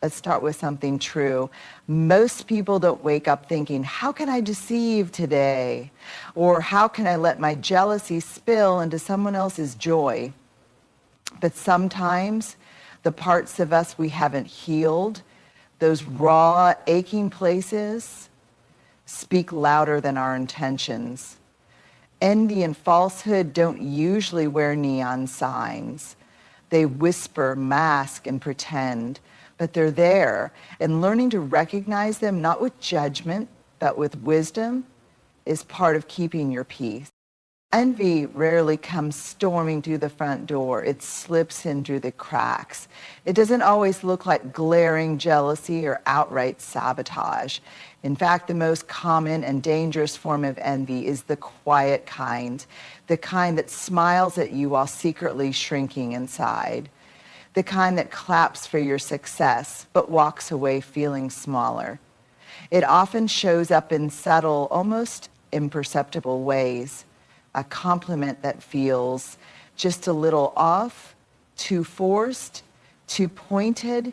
Let's start with something true. Most people don't wake up thinking, how can I deceive today? Or how can I let my jealousy spill into someone else's joy? But sometimes the parts of us we haven't healed, those raw, aching places, speak louder than our intentions. Envy and falsehood don't usually wear neon signs. They whisper, mask, and pretend. But they're there, and learning to recognize them, not with judgment, but with wisdom, is part of keeping your peace. Envy rarely comes storming through the front door. It slips in through the cracks. It doesn't always look like glaring jealousy or outright sabotage. In fact, the most common and dangerous form of envy is the quiet kind, the kind that smiles at you while secretly shrinking inside. The kind that claps for your success, but walks away feeling smaller. It often shows up in subtle, almost imperceptible ways. A compliment that feels just a little off, too forced, too pointed,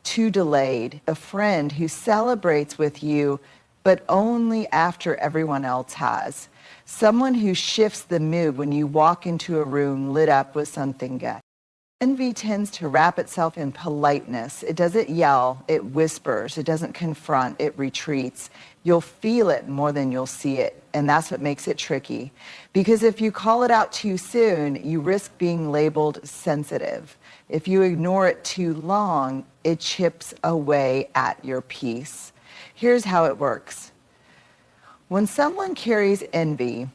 too delayed. A friend who celebrates with you, but only after everyone else has. Someone who shifts the mood when you walk into a room lit up with something good. Envy tends to wrap itself in politeness. It doesn't yell, it whispers. It doesn't confront, it retreats. You'll feel it more than you'll see it, and that's what makes it tricky. Because if you call it out too soon, you risk being labeled sensitive. If you ignore it too long, it chips away at your peace. Here's how it works. When someone carries envy,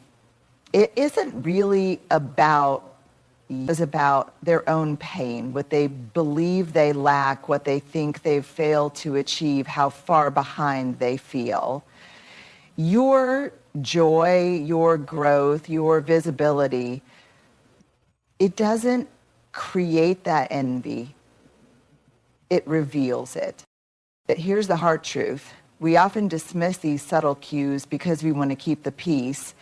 it isn't really about their own pain, what they believe they lack, what they think they've failed to achieve, how far behind they feel. Your joy, your growth, your visibility, it doesn't create that envy. It reveals it. But here's the hard truth. We often dismiss these subtle cues because we want to keep the peace.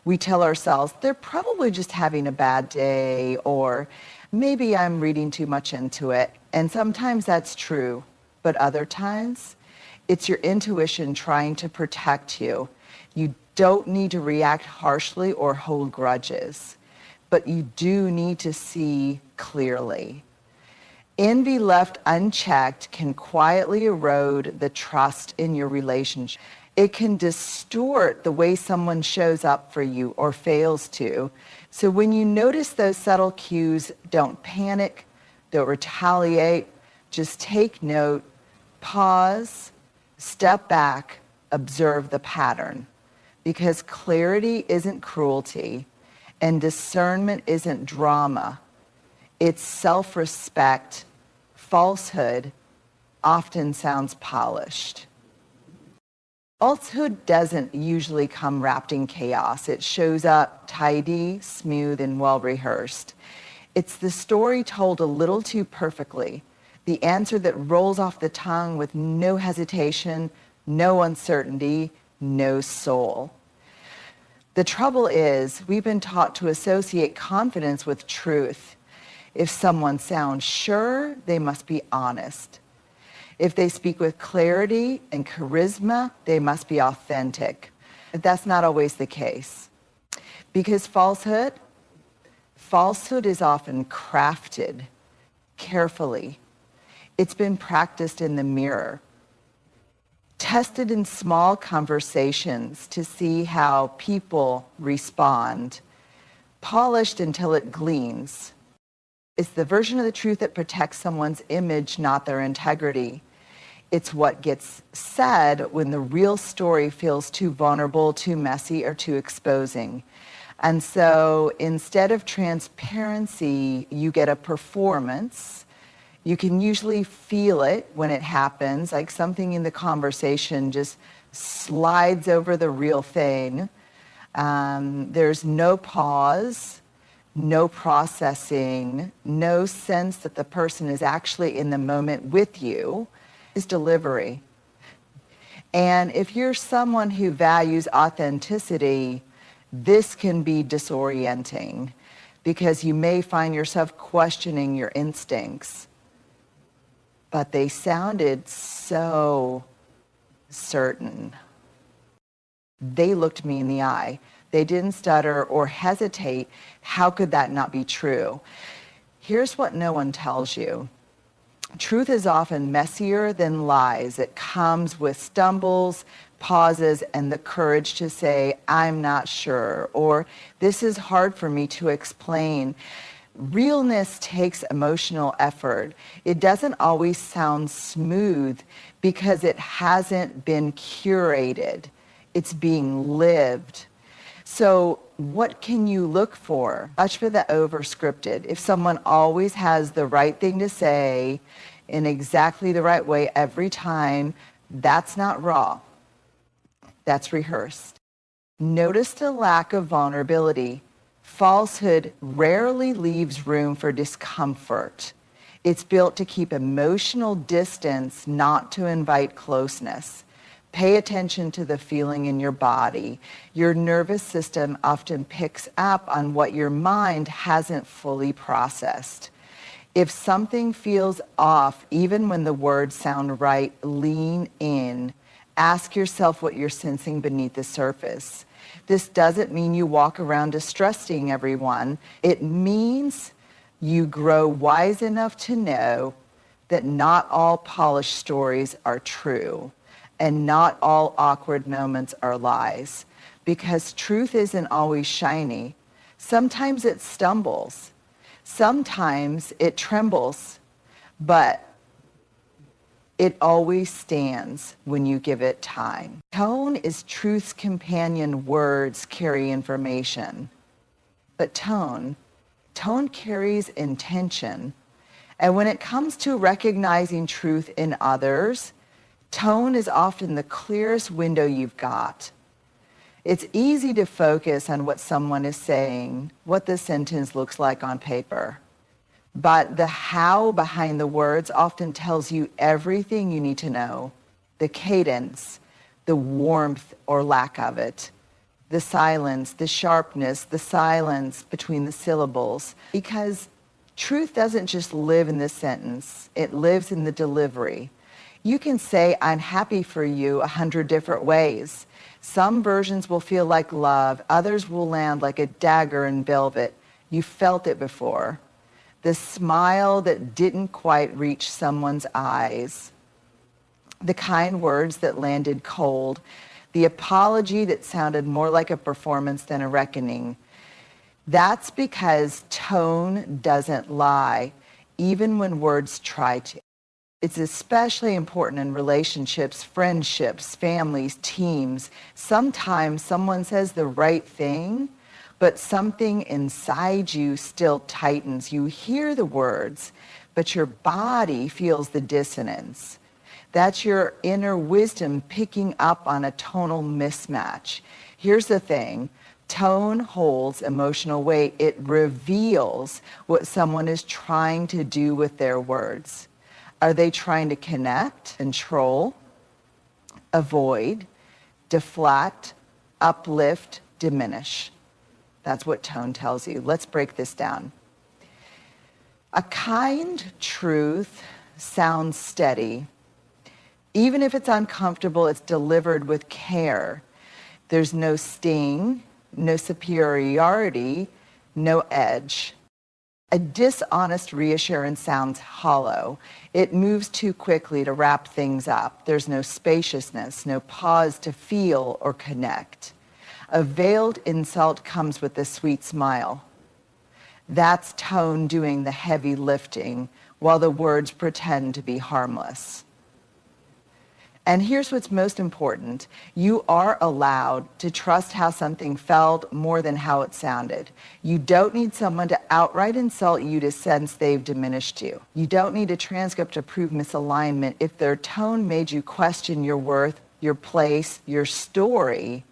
We tell ourselves, they're probably just having a bad day, or maybe I'm reading too much into it. And sometimes that's true, but other times, it's your intuition trying to protect you. You don't need to react harshly or hold grudges, but you do need to see clearly. Envy left unchecked can quietly erode the trust in your relationship. It can distort the way someone shows up for you or fails to. So when you notice those subtle cues, don't panic, don't retaliate, just take note, pause, step back, observe the pattern. Because clarity isn't cruelty and discernment isn't drama. It's self-respect. Falsehood often sounds polished. Falsehood doesn't usually come wrapped in chaos. It shows up tidy, smooth, and well-rehearsed. It's the story told a little too perfectly, the answer that rolls off the tongue with no hesitation, no uncertainty, no soul. The trouble is, we've been taught to associate confidence with truth. If someone sounds sure, they must be honest. If they speak with clarity and charisma, they must be authentic. But that's not always the case. Because falsehood is often crafted carefully. It's been practiced in the mirror, tested in small conversations to see how people respond, polished until it gleams. It's the version of the truth that protects someone's image, not their integrity. It's what gets said when the real story feels too vulnerable, too messy, or too exposing. And so instead of transparency, you get a performance. You can usually feel it when it happens, like something in the conversation just slides over the real thing. There's no pause, no processing, no sense that the person is actually in the moment with you. Is delivery. And if you're someone who values authenticity, this can be disorienting because you may find yourself questioning your instincts. but they sounded so certain. They looked me in the eye. They didn't stutter or hesitate. How could that not be true? Here's what no one tells you. Truth is often messier than lies. It comes with stumbles, pauses, and the courage to say, I'm not sure, or this is hard for me to explain. Realness takes emotional effort. It doesn't always sound smooth because it hasn't been curated. It's being lived. So what can you look for? Watch for the over-scripted. If someone always has the right thing to say in exactly the right way every time, that's not raw. That's rehearsed. Notice the lack of vulnerability. Falsehood rarely leaves room for discomfort. It's built to keep emotional distance, not to invite closeness. Pay attention to the feeling in your body. Your nervous system often picks up on what your mind hasn't fully processed. If something feels off, even when the words sound right, lean in. Ask yourself what you're sensing beneath the surface. This doesn't mean you walk around distrusting everyone. It means you grow wise enough to know that not all polished stories are true. And not all awkward moments are lies, because truth isn't always shiny. Sometimes it stumbles. Sometimes it trembles, but it always stands when you give it time. Tone is truth's companion. Words carry information, but tone carries intention. And when it comes to recognizing truth in others, tone is often the clearest window you've got. It's easy to focus on what someone is saying, what the sentence looks like on paper. But the how behind the words often tells you everything you need to know. The cadence, the warmth or lack of it, the silence, the sharpness, the silence between the syllables. Because truth doesn't just live in the sentence, it lives in the delivery. You can say, I'm happy for you 100 different ways. Some versions will feel like love. Others will land like a dagger in velvet. You felt it before. The smile that didn't quite reach someone's eyes. The kind words that landed cold. The apology that sounded more like a performance than a reckoning. That's because tone doesn't lie, even when words try to. It's especially important in relationships, friendships, families, teams. Sometimes someone says the right thing, but something inside you still tightens. You hear the words, but your body feels the dissonance. That's your inner wisdom picking up on a tonal mismatch. Here's the thing. Tone holds emotional weight. It reveals what someone is trying to do with their words. Are they trying to connect, control, avoid, deflect, uplift, diminish? That's what tone tells you. Let's break this down. A kind truth sounds steady. Even if it's uncomfortable, it's delivered with care. There's no sting, no superiority, no edge. A dishonest reassurance sounds hollow. It moves too quickly to wrap things up. There's no spaciousness, no pause to feel or connect. A veiled insult comes with a sweet smile. That's tone doing the heavy lifting while the words pretend to be harmless. And here's what's most important. You are allowed to trust how something felt more than how it sounded. You don't need someone to outright insult you to sense they've diminished you. You don't need a transcript to prove misalignment. If their tone made you question your worth, your place, your story,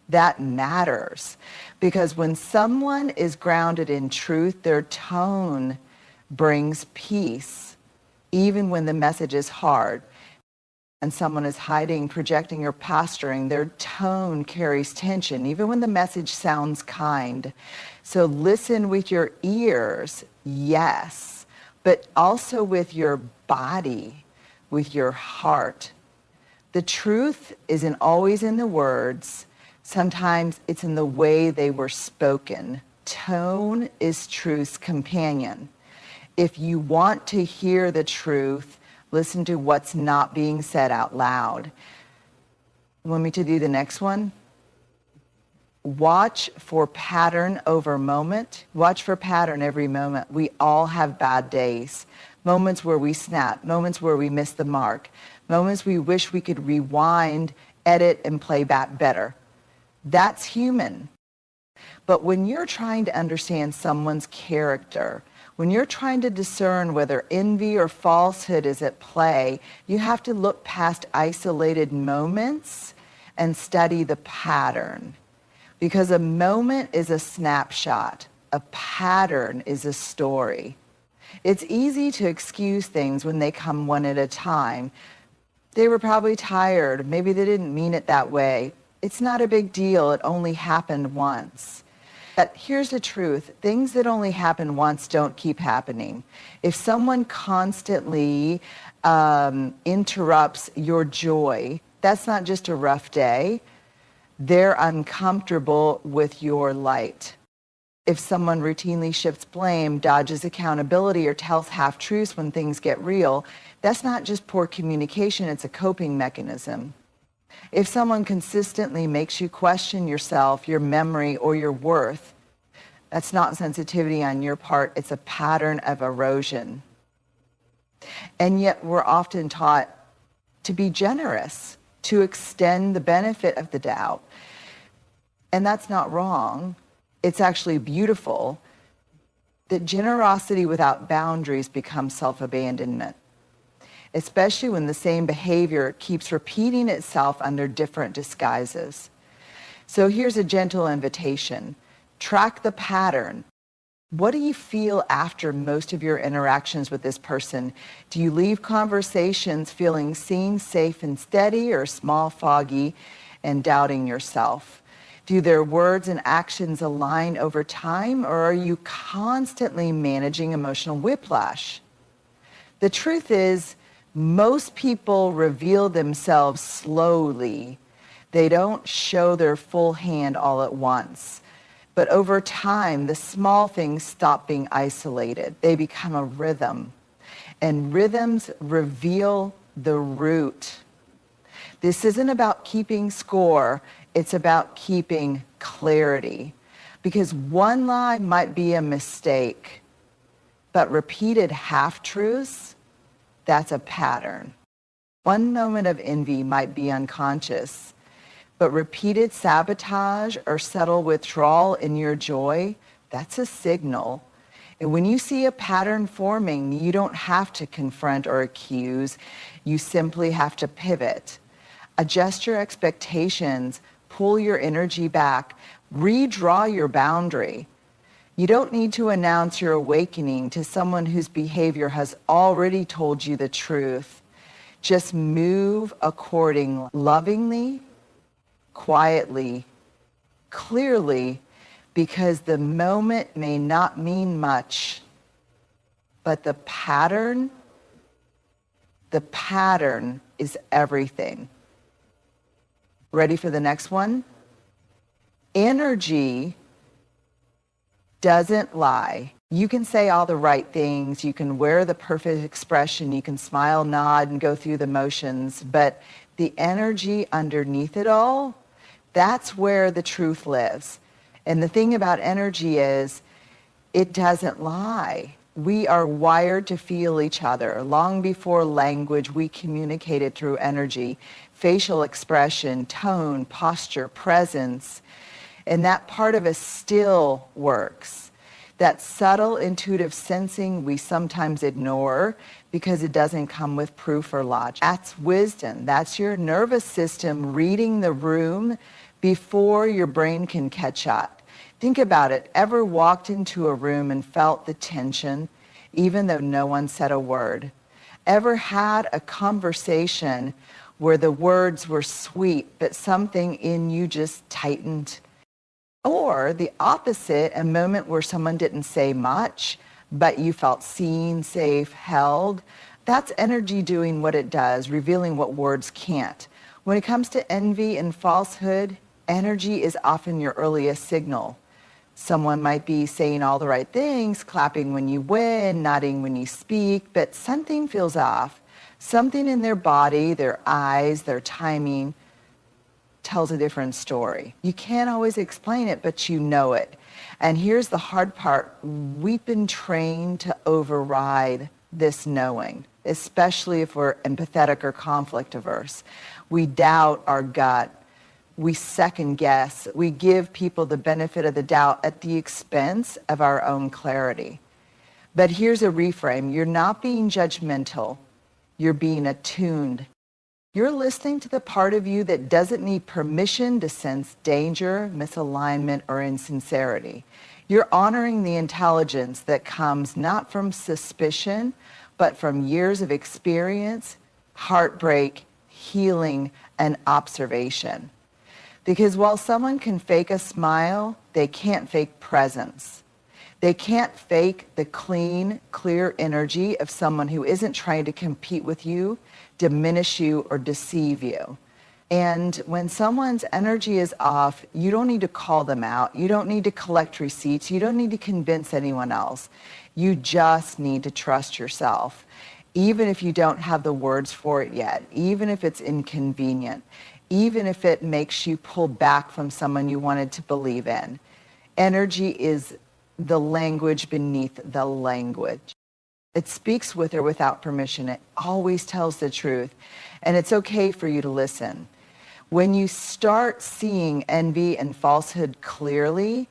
that matters. Because when someone is grounded in truth, their tone brings peace, even when the message is hard. And someone is hiding, projecting, or posturing, their tone carries tension, even when the message sounds kind. So listen with your ears, yes, but also with your body. with your heart. The truth isn't always in the words. Sometimes it's in the way they were spoken. Tone is truth's companion. If you want to hear the truth, listen to what's not being said out loud. You want me to do the next one? Watch for pattern over moment. Watch for pattern every moment. We all have bad days. Moments where we snap, moments where we miss the mark, moments we wish we could rewind, edit, and play back better. That's human. But when you're trying to understand someone's character, when you're trying to discern whether envy or falsehood is at play, you have to look past isolated moments and study the pattern. Because a moment is a snapshot. A pattern is a story. It's easy to excuse things when they come one at a time. They were probably tired. Maybe they didn't mean it that way. It's not a big deal. It only happened once. But here's the truth. Things that only happen once don't keep happening. If someone constantly interrupts your joy, that's not just a rough day. They're uncomfortable with your light. If someone routinely shifts blame, dodges accountability, or tells half-truths when things get real, that's not just poor communication, it's a coping mechanism. If someone consistently makes you question yourself, your memory, or your worth, that's not sensitivity on your part, it's a pattern of erosion. And yet we're often taught to be generous, to extend the benefit of the doubt. And that's not wrong. It's actually beautiful that generosity without boundaries becomes self-abandonment, especially when the same behavior keeps repeating itself under different disguises. So here's a gentle invitation. Track the pattern. What do you feel after most of your interactions with this person? Do you leave conversations feeling seen, safe, and steady, or small, foggy, and doubting yourself? Do their words and actions align over time, or are you constantly managing emotional whiplash? The truth is, most people reveal themselves slowly. They don't show their full hand all at once. But over time, the small things stop being isolated. They become a rhythm. And rhythms reveal the root. This isn't about keeping score. It's about keeping clarity. Because one lie might be a mistake, but repeated half-truths, that's a pattern. One moment of envy might be unconscious, but repeated sabotage or subtle withdrawal in your joy, that's a signal. And when you see a pattern forming, you don't have to confront or accuse. You simply have to pivot. Adjust your expectations, pull your energy back, redraw your boundary. You don't need to announce your awakening to someone whose behavior has already told you the truth. Just move accordingly, lovingly, quietly, clearly, because the moment may not mean much, but the pattern is everything. Ready for the next one? Energy doesn't lie. You can say all the right things, you can wear the perfect expression, you can smile, nod, and go through the motions, but the energy underneath it all, that's where the truth lives. And the thing about energy is, it doesn't lie. We are wired to feel each other. Long before language, we communicated through energy, facial expression, tone, posture, presence. And that part of us still works. That subtle, intuitive sensing we sometimes ignore because it doesn't come with proof or logic. That's wisdom. That's your nervous system reading the room before your brain can catch up. Think about it. Ever walked into a room and felt the tension, even though no one said a word? Ever had a conversation where the words were sweet, but something in you just tightened? Or the opposite, a moment where someone didn't say much, but you felt seen, safe, held, That's energy doing what it does, revealing what words can't. When it comes to envy and falsehood, energy is often your earliest signal. Someone might be saying all the right things, clapping when you win, nodding when you speak, but something feels off. Something in their body, their eyes, their timing tells a different story. You can't always explain it, but you know it. And here's the hard part. We've been trained to override this knowing, especially if we're empathetic or conflict averse. We doubt our gut. We second guess. We give people the benefit of the doubt at the expense of our own clarity. But here's a reframe. You're not being judgmental. You're being attuned. You're listening to the part of you that doesn't need permission to sense danger, misalignment, or insincerity. You're honoring the intelligence that comes not from suspicion, but from years of experience, heartbreak, healing, and observation. Because while someone can fake a smile, they can't fake presence. They can't fake the clean, clear energy of someone who isn't trying to compete with you, diminish you, or deceive you. And when someone's energy is off, you don't need to call them out. You don't need to collect receipts. You don't need to convince anyone else. You just need to trust yourself, even if you don't have the words for it yet, even if it's inconvenient, even if it makes you pull back from someone you wanted to believe in. Energy is the language beneath the language. It speaks with or without permission. It always tells the truth. And it's okay for you to listen. When you start seeing envy and falsehood clearly,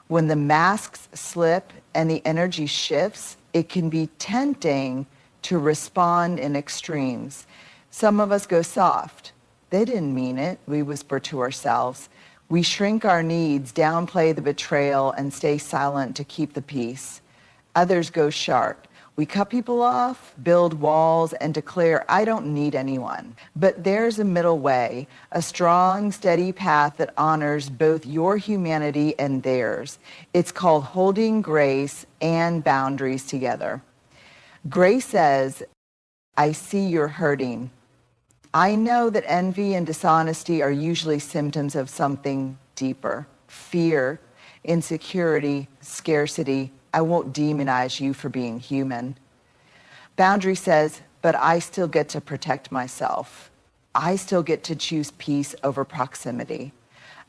when the masks slip and the energy shifts, it can be tempting to respond in extremes. Some of us go soft. They didn't mean it, we whisper to ourselves. We shrink our needs, downplay the betrayal, and stay silent to keep the peace. Others go sharp. We cut people off, build walls, and declare, I don't need anyone. But there's a middle way, a strong, steady path that honors both your humanity and theirs. It's called holding grace and boundaries together. Grace says, I see you're hurting. I know that envy and dishonesty are usually symptoms of something deeper. Fear, insecurity, scarcity. I won't demonize you for being human. Boundary says, but I still get to protect myself. I still get to choose peace over proximity.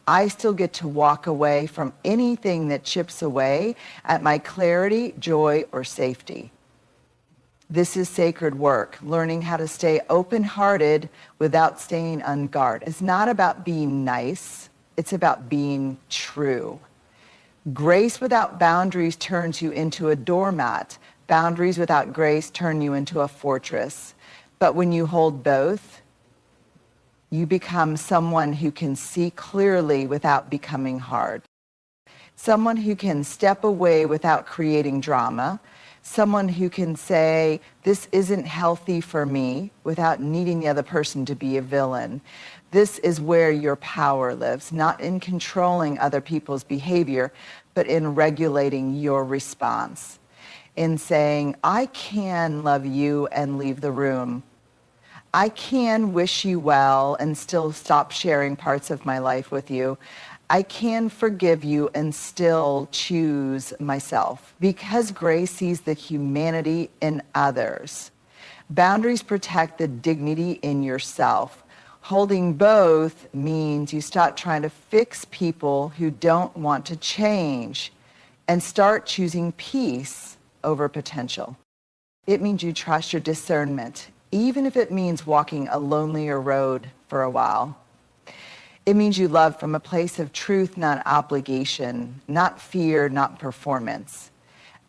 I still get to walk away from anything that chips away at my clarity, joy, or safety. This is sacred work, learning how to stay open-hearted without staying unguarded. It's not about being nice, it's about being true. Grace without boundaries turns you into a doormat. Boundaries without grace turn you into a fortress. But when you hold both, you become someone who can see clearly without becoming hard. Someone who can step away without creating drama. Someone who can say, this isn't healthy for me, without needing the other person to be a villain. This is where your power lives, not in controlling other people's behavior, but in regulating your response. In saying, I can love you and leave the room. I can wish you well and still stop sharing parts of my life with you. I can forgive you and still choose myself, because grace sees the humanity in others. Boundaries protect the dignity in yourself. Holding both means you stop trying to fix people who don't want to change and start choosing peace over potential. It means you trust your discernment, even if it means walking a lonelier road for a while. It means you love from a place of truth, not obligation, not fear, not performance.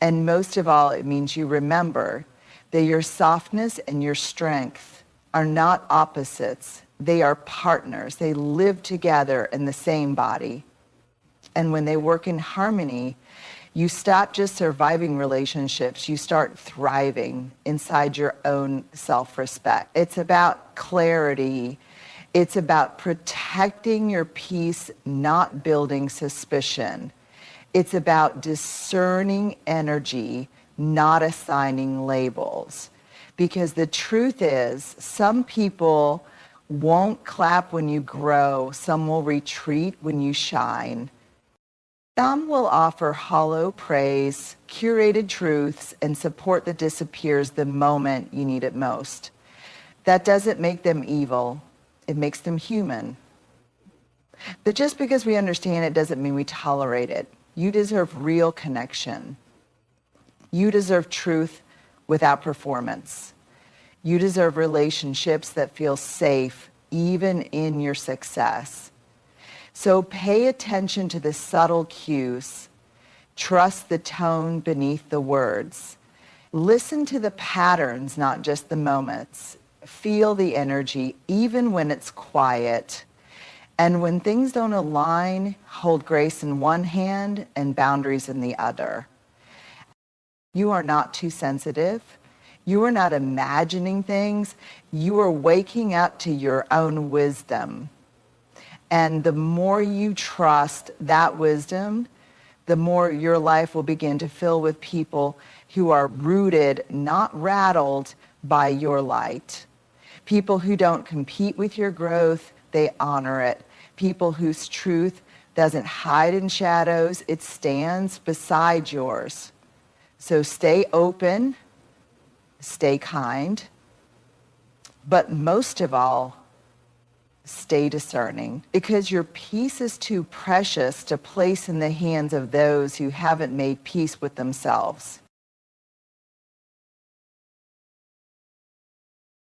And most of all, it means you remember that your softness and your strength are not opposites. They are partners. They live together in the same body. And when they work in harmony, you stop just surviving relationships. You start thriving inside your own self-respect. It's about clarity. It's about protecting your peace, not building suspicion. It's about discerning energy, not assigning labels. Because the truth is, some people won't clap when you grow. Some will retreat when you shine. Some will offer hollow praise, curated truths, and support that disappears the moment you need it most. That doesn't make them evil. It makes them human. But just because we understand it doesn't mean we tolerate it. You deserve real connection. You deserve truth without performance. You deserve relationships that feel safe even in your success. So pay attention to the subtle cues. Trust the tone beneath the words. Listen to the patterns, not just the moments. Feel the energy, even when it's quiet. And when things don't align, hold grace in one hand and boundaries in the other. You are not too sensitive. You are not imagining things. You are waking up to your own wisdom. And the more you trust that wisdom, the more your life will begin to fill with people who are rooted, not rattled by your light. People who don't compete with your growth, they honor it. People whose truth doesn't hide in shadows, it stands beside yours. So stay open, stay kind, but most of all, stay discerning, because your peace is too precious to place in the hands of those who haven't made peace with themselves.